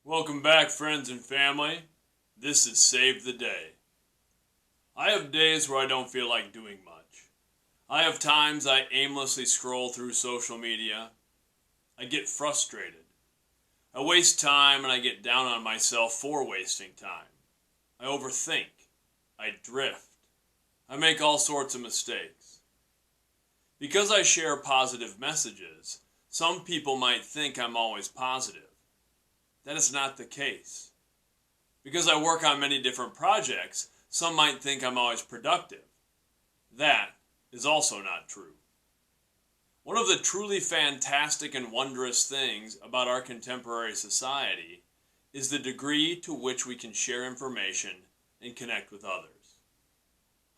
Welcome back, friends and family. This is Save the Day. I have days where I don't feel like doing much. I have times I aimlessly scroll through social media. I get frustrated. I waste time and I get down on myself for wasting time. I overthink. I drift. I make all sorts of mistakes. Because I share positive messages, some people might think I'm always positive. That is not the case. Because I work on many different projects, some might think I'm always productive. That is also not true. One of the truly fantastic and wondrous things about our contemporary society is the degree to which we can share information and connect with others.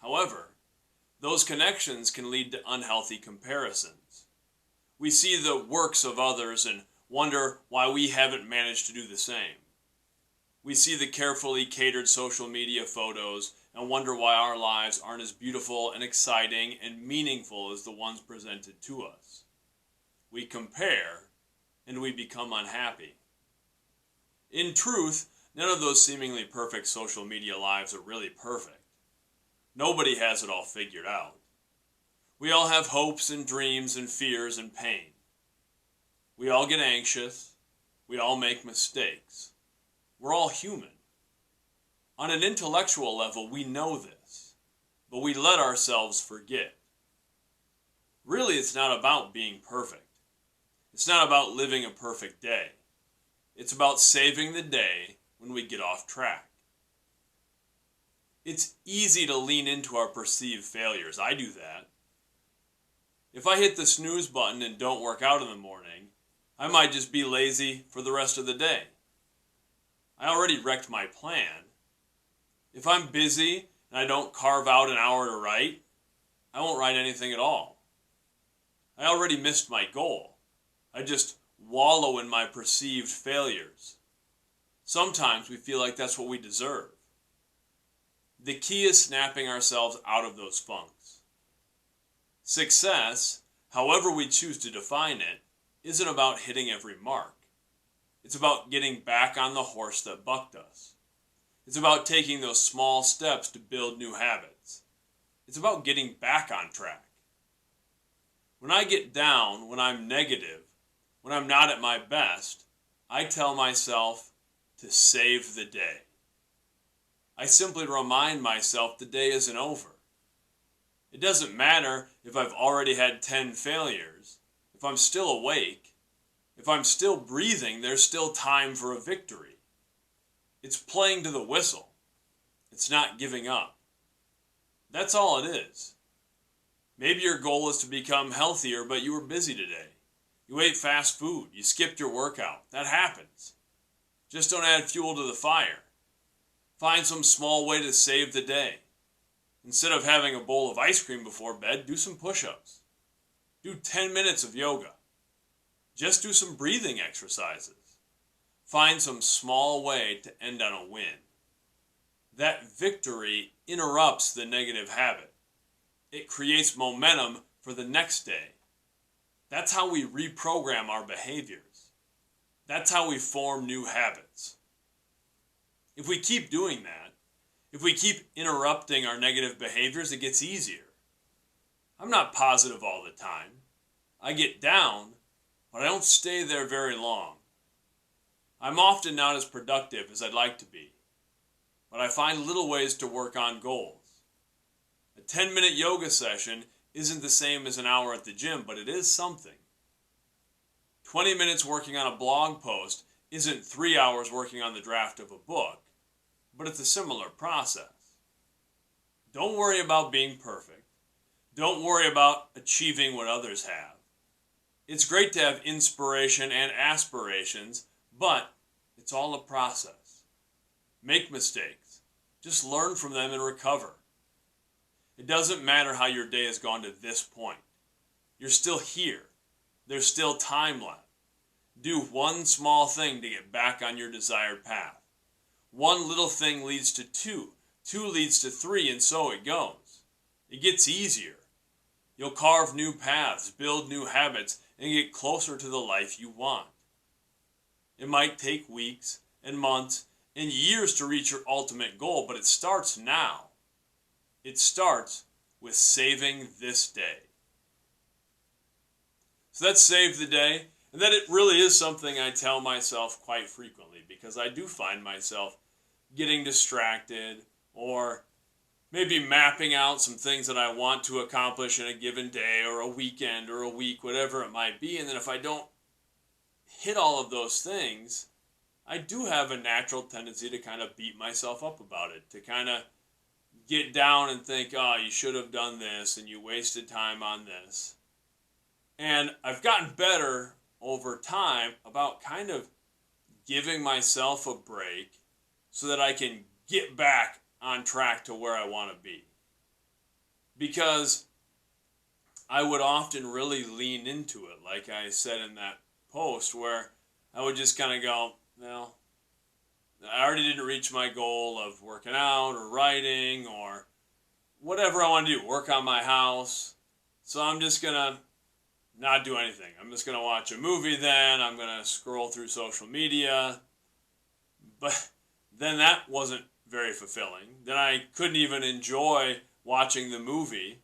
However, those connections can lead to unhealthy comparisons. We see the works of others and wonder why we haven't managed to do the same. We see the carefully catered social media photos and wonder why our lives aren't as beautiful and exciting and meaningful as the ones presented to us. We compare and we become unhappy. In truth, none of those seemingly perfect social media lives are really perfect. Nobody has it all figured out. We all have hopes and dreams and fears and pain. We all get anxious. We all make mistakes. We're all human. On an intellectual level, we know this, but we let ourselves forget. Really, it's not about being perfect. It's not about living a perfect day. It's about saving the day when we get off track. It's easy to lean into our perceived failures. I do that. If I hit the snooze button and don't work out in the morning, I might just be lazy for the rest of the day. I already wrecked my plan. If I'm busy and I don't carve out an hour to write, I won't write anything at all. I already missed my goal. I just wallow in my perceived failures. Sometimes we feel like that's what we deserve. The key is snapping ourselves out of those funks. Success, however we choose to define it, isn't about hitting every mark. It's about getting back on the horse that bucked us. It's about taking those small steps to build new habits. It's about getting back on track. When I get down, when I'm negative, when I'm not at my best, I tell myself to save the day. I simply remind myself the day isn't over. It doesn't matter if I've already had 10 failures. If I'm still awake, if I'm still breathing, there's still time for a victory. It's playing to the whistle. It's not giving up. That's all it is. Maybe your goal is to become healthier, but you were busy today. You ate fast food. You skipped your workout. That happens. Just don't add fuel to the fire. Find some small way to save the day. Instead of having a bowl of ice cream before bed, do some push-ups. Do 10 minutes of yoga. Just do some breathing exercises. Find some small way to end on a win. That victory interrupts the negative habit. It creates momentum for the next day. That's how we reprogram our behaviors. That's how we form new habits. If we keep doing that, if we keep interrupting our negative behaviors, it gets easier. I'm not positive all the time. I get down, but I don't stay there very long. I'm often not as productive as I'd like to be, but I find little ways to work on goals. A 10-minute yoga session isn't the same as an hour at the gym, but it is something. 20 minutes working on a blog post isn't 3 hours working on the draft of a book, but it's a similar process. Don't worry about being perfect. Don't worry about achieving what others have. It's great to have inspiration and aspirations, but it's all a process. Make mistakes. Just learn from them and recover. It doesn't matter how your day has gone to this point. You're still here. There's still time left. Do one small thing to get back on your desired path. One little thing leads to two. Two leads to three, and so it goes. It gets easier. You'll carve new paths, build new habits, and get closer to the life you want. It might take weeks, and months and years to reach your ultimate goal, but it starts now. It starts with saving this day. So that's save the day. And that it really is something I tell myself quite frequently, because I do find myself getting distracted, or maybe mapping out some things that I want to accomplish in a given day or a weekend or a week, whatever it might be. And then if I don't hit all of those things, I do have a natural tendency to kind of beat myself up about it, to kind of get down and think, oh, you should have done this and you wasted time on this. And I've gotten better over time about kind of giving myself a break so that I can get back on track to where I want to be. Because I would often really lean into it, like I said in that post, where I would just kind of go, well, I already didn't reach my goal of working out or writing or whatever I want to do, work on my house. So I'm just going to not do anything. I'm just going to watch a movie then. I'm going to scroll through social media. But then that wasn't very fulfilling. Then I couldn't even enjoy watching the movie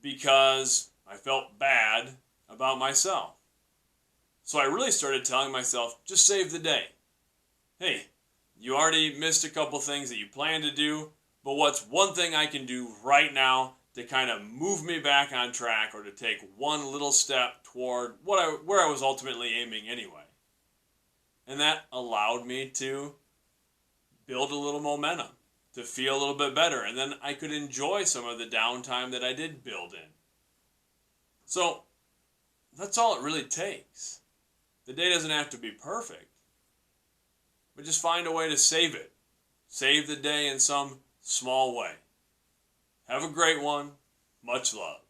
because I felt bad about myself. So I really started telling myself, just save the day. Hey, you already missed a couple things that you planned to do, but what's one thing I can do right now to kind of move me back on track, or to take one little step toward where I was ultimately aiming anyway. And that allowed me to build a little momentum, to feel a little bit better, and then I could enjoy some of the downtime that I did build in. So that's all it really takes. The day doesn't have to be perfect, but just find a way to save it. Save the day in some small way. Have a great one. Much love.